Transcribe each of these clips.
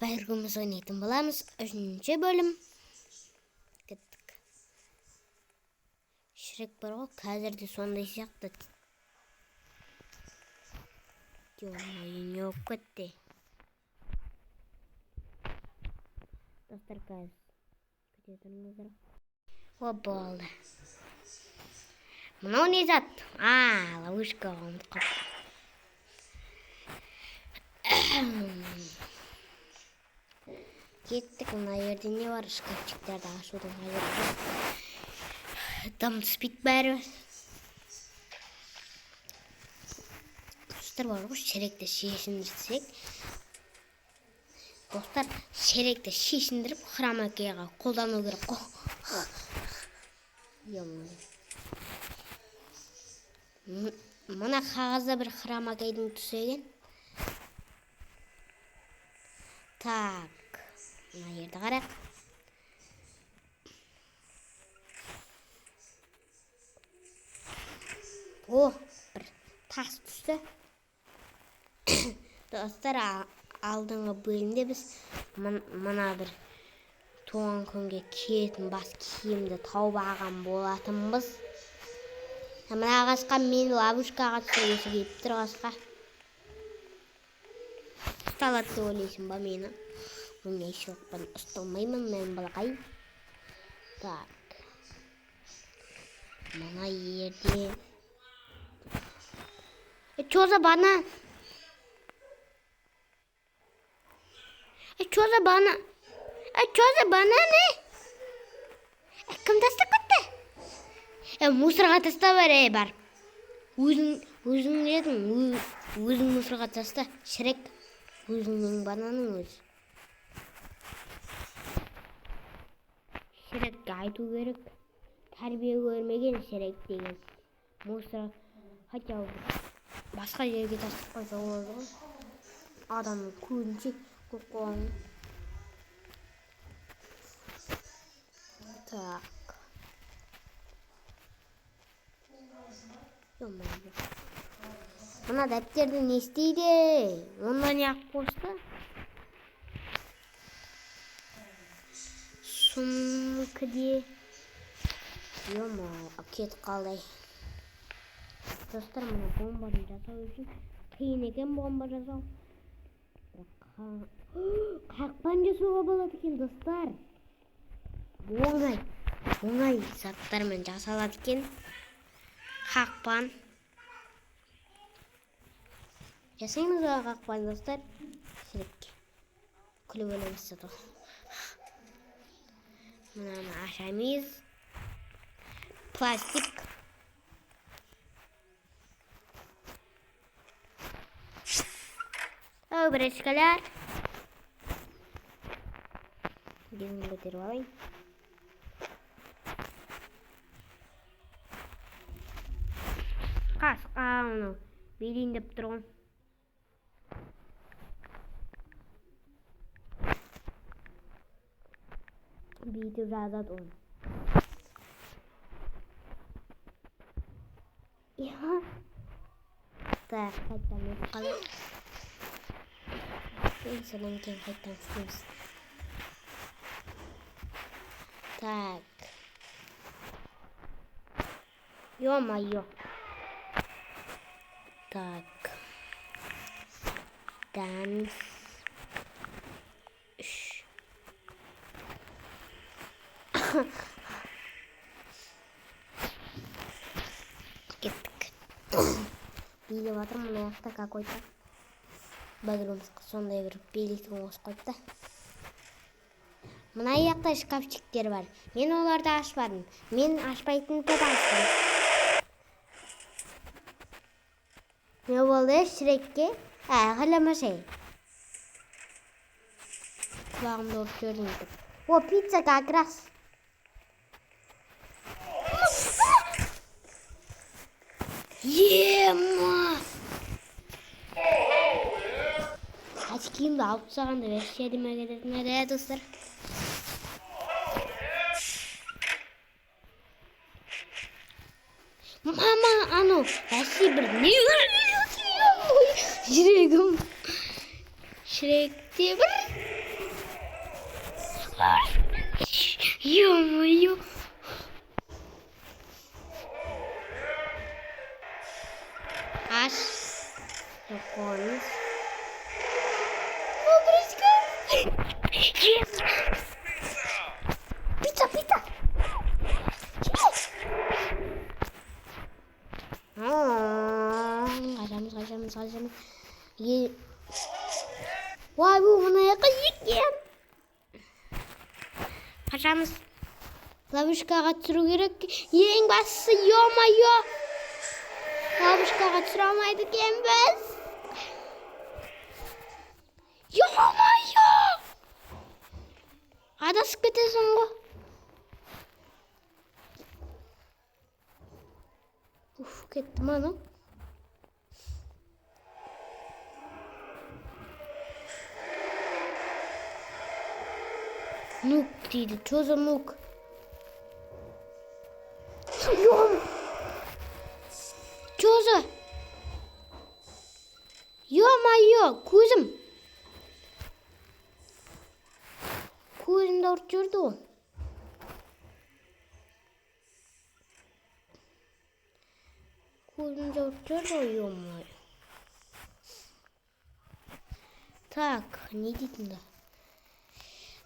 Bayrağımız oynayalım bulamız. 3. bölüm. Gittik. Shrek var o. Hazırda sonda işyaktı. Oyun yok gitti. Dostlar kız. Gidiyorsunuzlar. O oldu. Bunu oynayacağız. Ловушка oldu. Gittik ona yerde ne var şkafçıklarda şuradan hayır. Tam speed var. Dostlar var bu şerekte şişindirsek. Dostlar şerekte şişindirip хромакеге қолдану керек қой. Мына қағазда бір хромакейдің түсі екен. Так. Мына жерді қарайық. О, бір тас түсті. Достар, алдыңғы бөлімде біз мына бір туған күнге киетін бас киімді тауып алған болатынбыз. Мына ағашқа мен ловушкаға түсіргісі келіп тұр ағашқа. Ұсталады деп ойлайсың ба мені? Мен шоқпын, ұсталмаймын мен балақай. Так. Мына ерде. Что за банан? Что за банан? Что за бананы? Кім тастап кетті? Мусорға таста бар. Өзің едің, өзің мусорға таста. Шрек, өзіңнің бананың өз. Шрекке айту керек. Тәрбие көрмеген Шрек деген. Мусор, хотя басқа жерге тастап қойса болады ғой. Адамның көзінше қоқуың. Так. Мына дәптерді не істейді? Онда не ақ қосты? Сумкіде. Кет қалдай. Достар, мына бомбаны жасау үшін қиын екен бомба жасау. Қақпан жасауға болады екен, достар. Оңай заттармен жасалады екен. Қақпан. Жасаймыз ба қақпан, достар? Шрекке. Күліп өлеміз зато. Мынаны ашамыз. Пластик. Обрезкалар. Безін көтеріп алайын. Қасқа оны белейін деп тұрғын. Бүйтіп жазады оны. Так, қайттан өтіп қалай. Содан кейін қайттан істейміз. Так. Ё-моё. Так. Dans. Кеттік. Билеп жатыр мына жақта какой-то. Багрумсқа сондай бір белесін қосып қойыпты. Мына жақта шкафчиктер бар. Мен оларды ашпадым. Мен ашпайтын топ аштым. Не болды Шрекке? Қаламасай. Құлағымды ұрып көрдім. О, пицца как раз. Ема! Очкиімді алып тастағанда версия деме кететін еді, достар. Мама, ану, әсі бір не жүрегім. Шректе бір Ё-моё. Аш. Законыз. Обречка. Yes. Пицца. Kaçamız. Vay bu buna yakışık. Kaçamız. Lavuşkaga түсіру керек. Ең бастысы ё-моё. Lavuşkaga түсіре алмайды екенбіз. Ё-моё. Адасып кетесің ғой. Уф, кетті ма анау? Нук дейді. Чё за нук? Чё за? Ё-моё, көзім. Көзімді ұрып жүрді ол. Көзімді ұрып жүрді ол, ё-моё. Так, не дейтінді?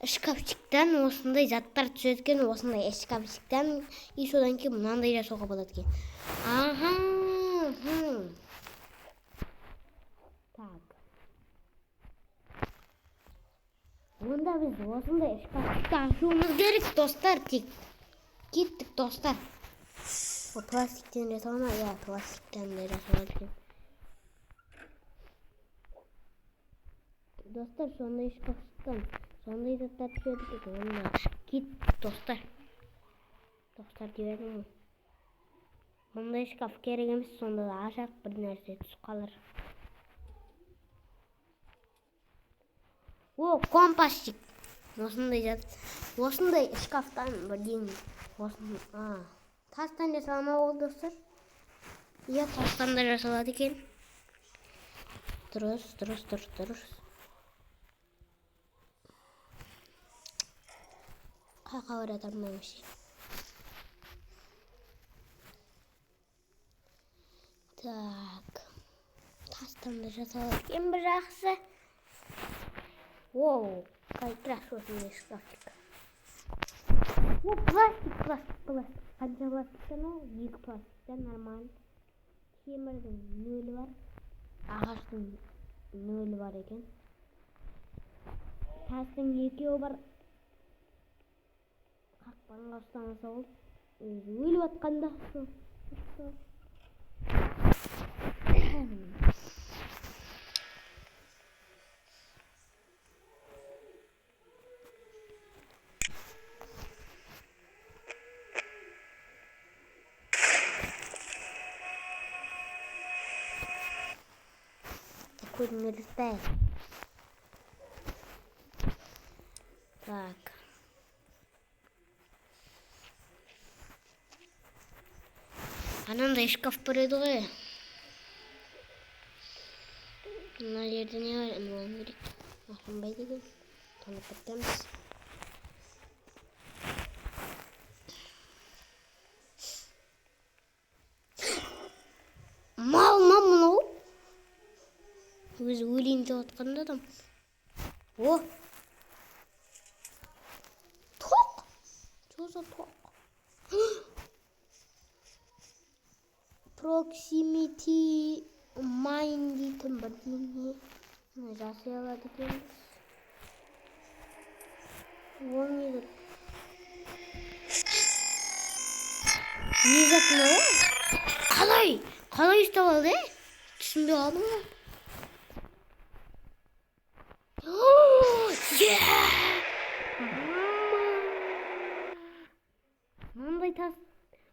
Шкафчиктен осындай заттар түседі екен, осындай шкафчиктен, и содан кейін мынандай жасауға болады екен. Аха. Так. Онда біз осындай шкафчикті ашуымыз керек, достар. Кеттік, достар. О, пластиктен жасауына, я пластиктен де жасауға екен. Достар, сондай шкафчиктен сондай заттар түседі екен. Кеттік, достар. Достар дебедім ғой. Ондай шкаф керек емес, сонда да ашақ бір нәрсе түсіп қалар. О, компасчик. Осындай зат. Осындай шкафтан бірден. Тастан жасалма ол, достар. Иә, тастан да жасалады екен. Дұрыс. Қақа өретім өңше. Так. Тастан да жасалады екен бір жақсы. Воу, қайтыраш осындай шкафчик. О, пластик. Қанша пластиктен ол? 2 пластиктен нормально. Темірдің нөлі бар. Ағаштың нөлі бар екен. Тастың 2-і бар. Қақпанға ұстамаса ол. Өліп атқанда. Такой не летает. Так. Анандай шкаф бар еді ғой. Мына жерде не бар? Мынаны керек. Ашынбайды екен. Танып кетеміз. Мал мынау. Өзі өлейін деп отқанда адам. О! Тоқ! Что за тоқ? Proximity mine дейтін бірдеңе. Жасай алады екенбіз. Ол не деп? Не зат мынау? Қалай ұстап алды? Түсінбей қалдым ғой. Мынандай тас,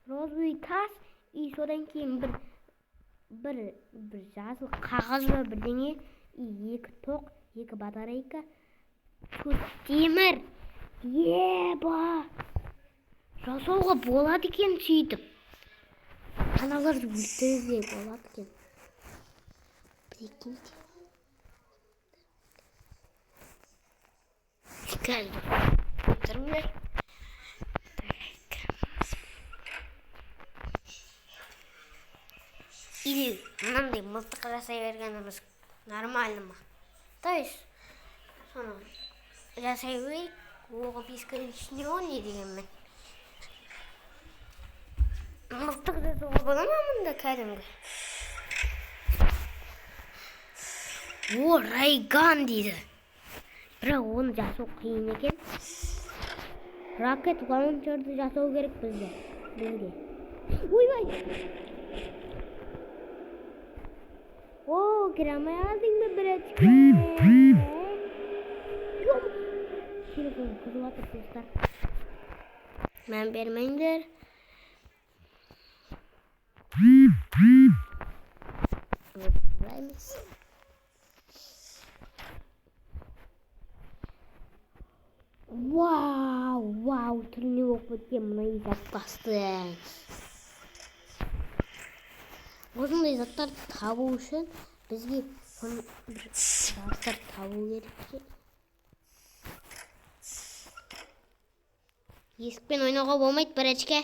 розовый тас, и содан кейін бір жасыл қағаз ба бірдеңе, и 2 тоқ, 2 батарейка, темір. Еба! Жасауға болады екен сөйтіп. Аналарды өлтіруге болады екен. Прикиньте. Каждый. Durumlar. Или мынандай мылтық жасай бергеніміз нормально ма? То есть соны жасай берейік, оғы бесконечный не дегенмен. Мылтық жасауға бола ма мұнда кәдімгі? О, райган дейді. Бірақ оны жасау қиын екен. Ракет лаунчерді жасау керек бізге. Ойбай! О, kiramay aldın mı birazcık? Yok. Telefon kızı atır dostlar. Ben vermeyindir. Vermeyiz. Wow, türünü okudum. Buna izat bastı. Осындай заттарды табу үшін бізге бір заттар табу керек. Есікпен ойнауға болмайды, бірәчке.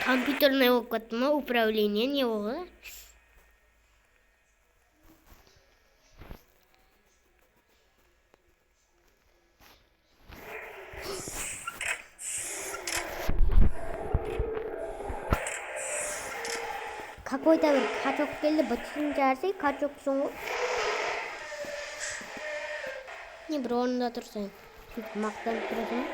Компьютерный болып кетті ма, управление не болды? Какой-то бір качок келді, бытысын жарсай, качок соңғы. Не, бір орында тұрсайын. Сөйтіп мақтанып тұрасың.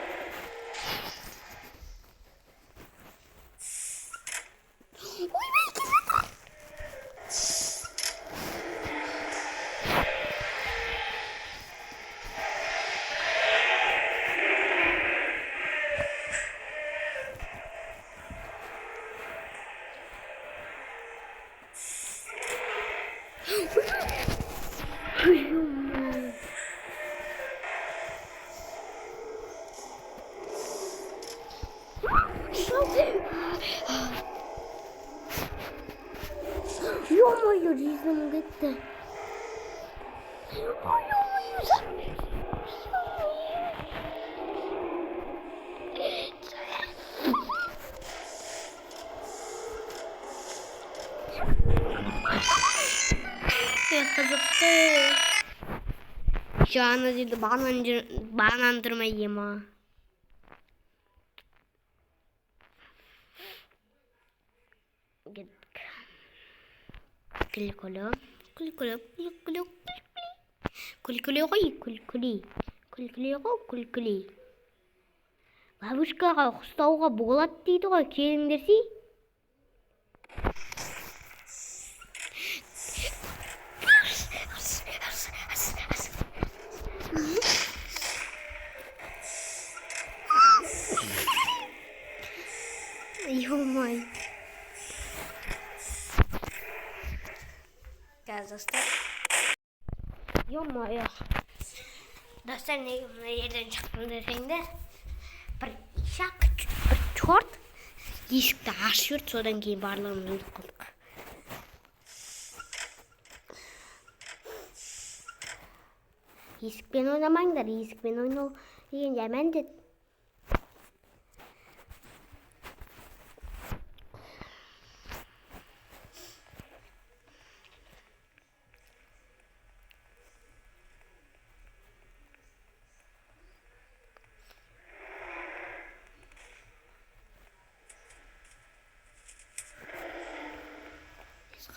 Ё-моё, жизнь gitti. Kızıktı. Şu an acıdı, bağlandırmayayım ha. Кулькулю. Бабушкаға ұстауға болады дейді ғой, келіңдерсей. Ё-май. Dostlar. Ё-моё. Dostlar, ne yerden çıktım desеңдер. Bir çort есікті ашып, содан кейін барлығымыз өліп қалдық. Есікпен ойнамаңдар, есікпен ойнау деген жаман деді.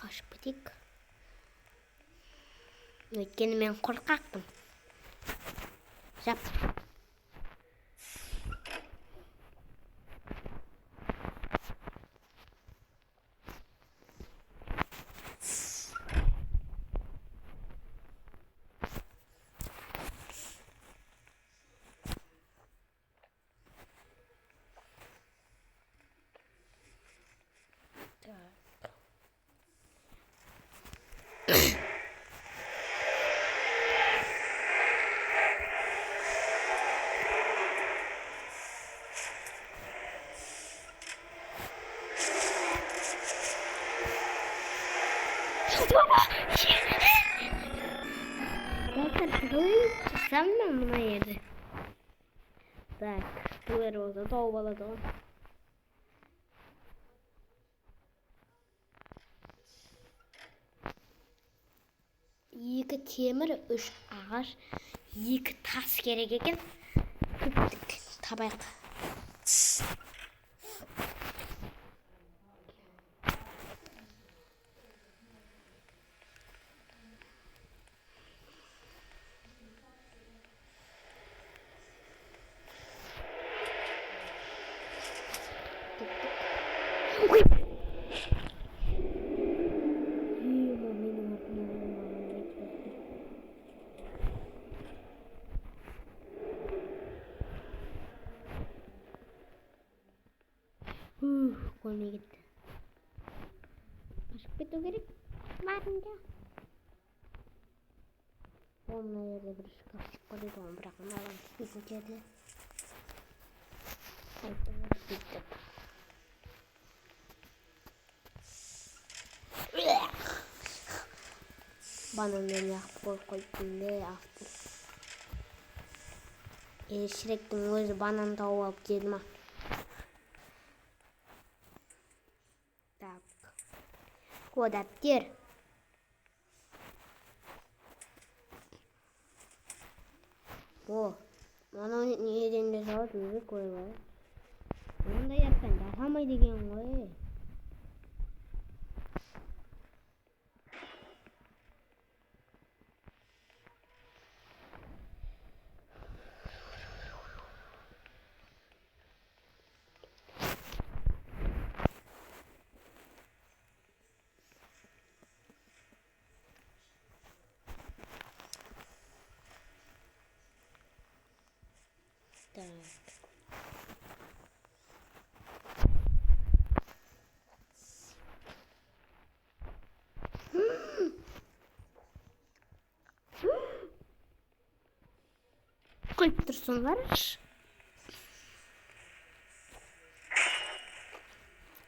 Kaçıp bitik. Öykeni ben korkaktım. Yap. Zaten takılayım. Çıksam ben buna yedi. Так, bu olsa tavbaladı. Екі темір, үш ағаш, екі тас керек екен. Күттік, табайық. Koluna gitti. Başka bir gerek varınca. Onunla yerde bir kapışık koydu onu bırakın. Alalım. Bizim kedi. Bitti. Bana ne yapıp koydum ne yaptım. Şirektin özü bana da alıp gelme. Kodap gir. Bu. Bana niye dende saat müzik koyuyor. Onu da yapsan daha mı diyeceğim koy. Koyup dursunlar.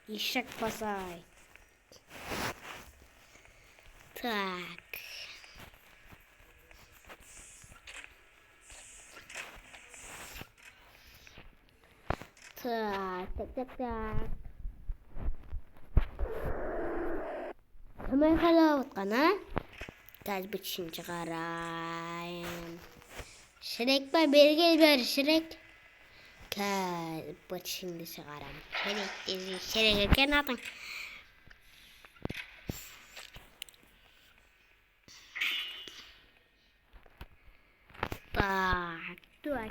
İşek basay. Tak. Tak. Hemen kalavutkan ha. Gaz bitişini çıkarayım. Şirek var, beri gel beri Şirek. Gaz bitişini çıkarayım. Şirek dizi, Şirek erken atın. Tak, tuak.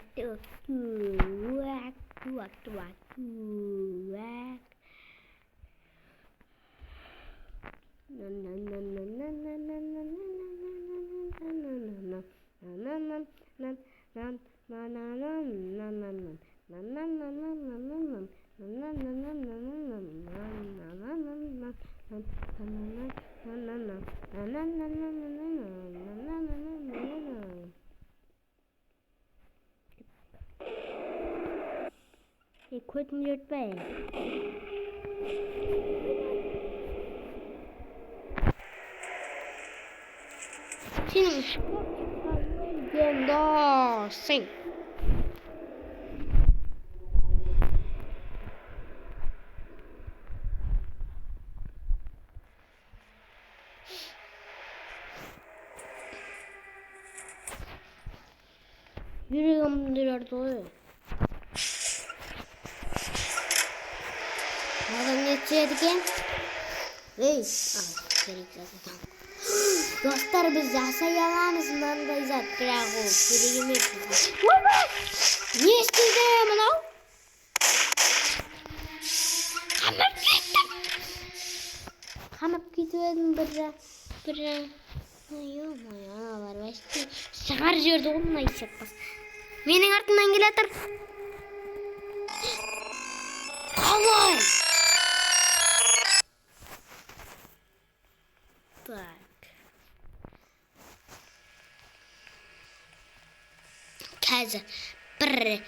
Ik quit me your bed. Senin çıkarken sen. Yüreğim durar dolu. Nereden geçecektik? Hey, gerek zaten. Dostlar biz yasa yalanızdan da izat kırağı yüreğimi yapıyoruz. Niye isteyeceğim lan? Kanıp gidiyorum bir. Yok mu ya var başta. Şakar yerde onunla işletmez. Benim ardından geletir. Kalay. Tak. Kez bir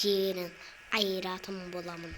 yerin ayratım bulamın.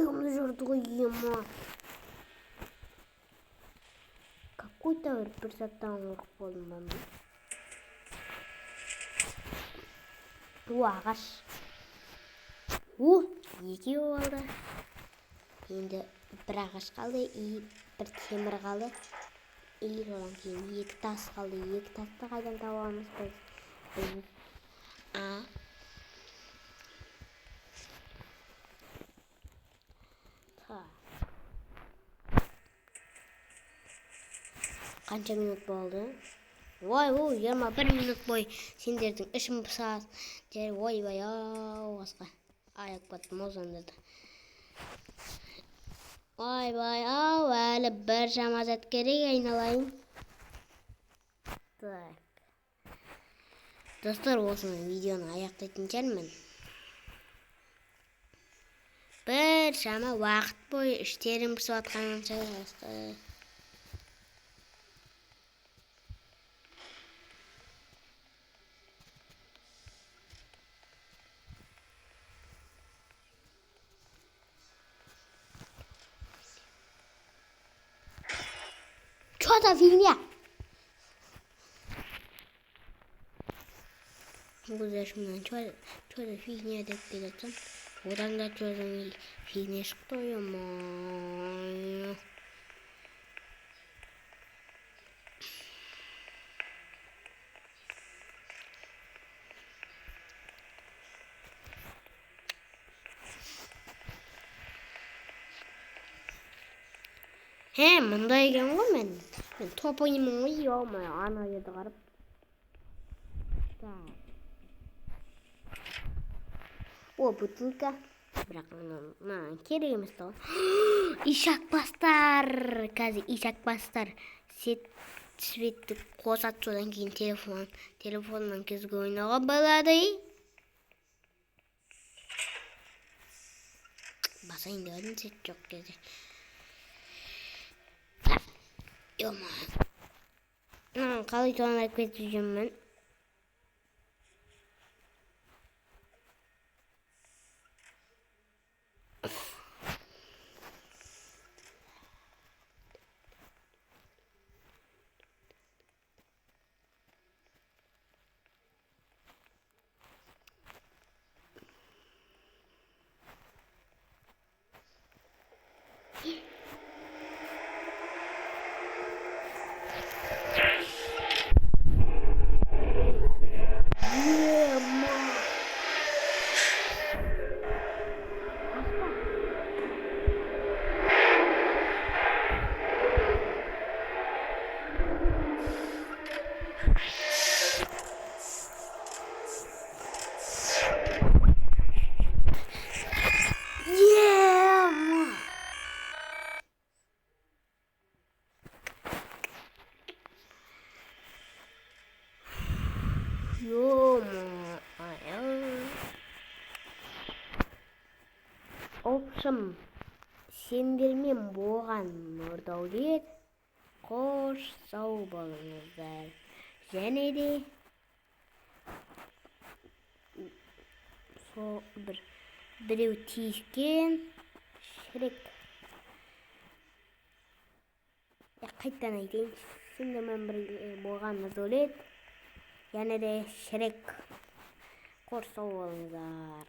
Аяғымды жырды ғой ема. Какой-то бір саттан қорқып болдым ben. Ағаш. Екеу oldu. Енді бір ағаш қалды, бір темір қалды. Одан кейін екі тас қалды. Екі тасты қайдан табамыз біз? Қанша минут болды? Ой, 21 минут бой сендердің ішім пысас. Ойбай, асқа. Аяқ баттым озандырды. Ойбай, әлі бір жамазат керек айналайын. Так. Достар, осыны видеоны аяқтайтын шығармын. Бір шама уақыт бойы іштерім пісіп атқанынша достар. Что за фигня? Куда что за фигня деп келатсам, одан да что за фигня шықты ема. Мындай екен ғой мен топ ойнаймын ғой, ема, ана жерді қарап. О, бутылка. Бірақ керек емес та. Ишакбастар. Қазір ишакбастар. Светті қосат, содан кейін телефоннан кезге ойнауға болады. Басайын дедім, сет жоқ кезде. Yo'ma. Қалай тоңайып кетіп жүрмін. Opşım, sendермен болған Нұрдәулет, қош сау болыңыздар. Және де біреу тиіскен Шрек. Қайттан айтайын, сендермен болған Нұрдәулет, және де Шрек. Қош сау болыңыздар.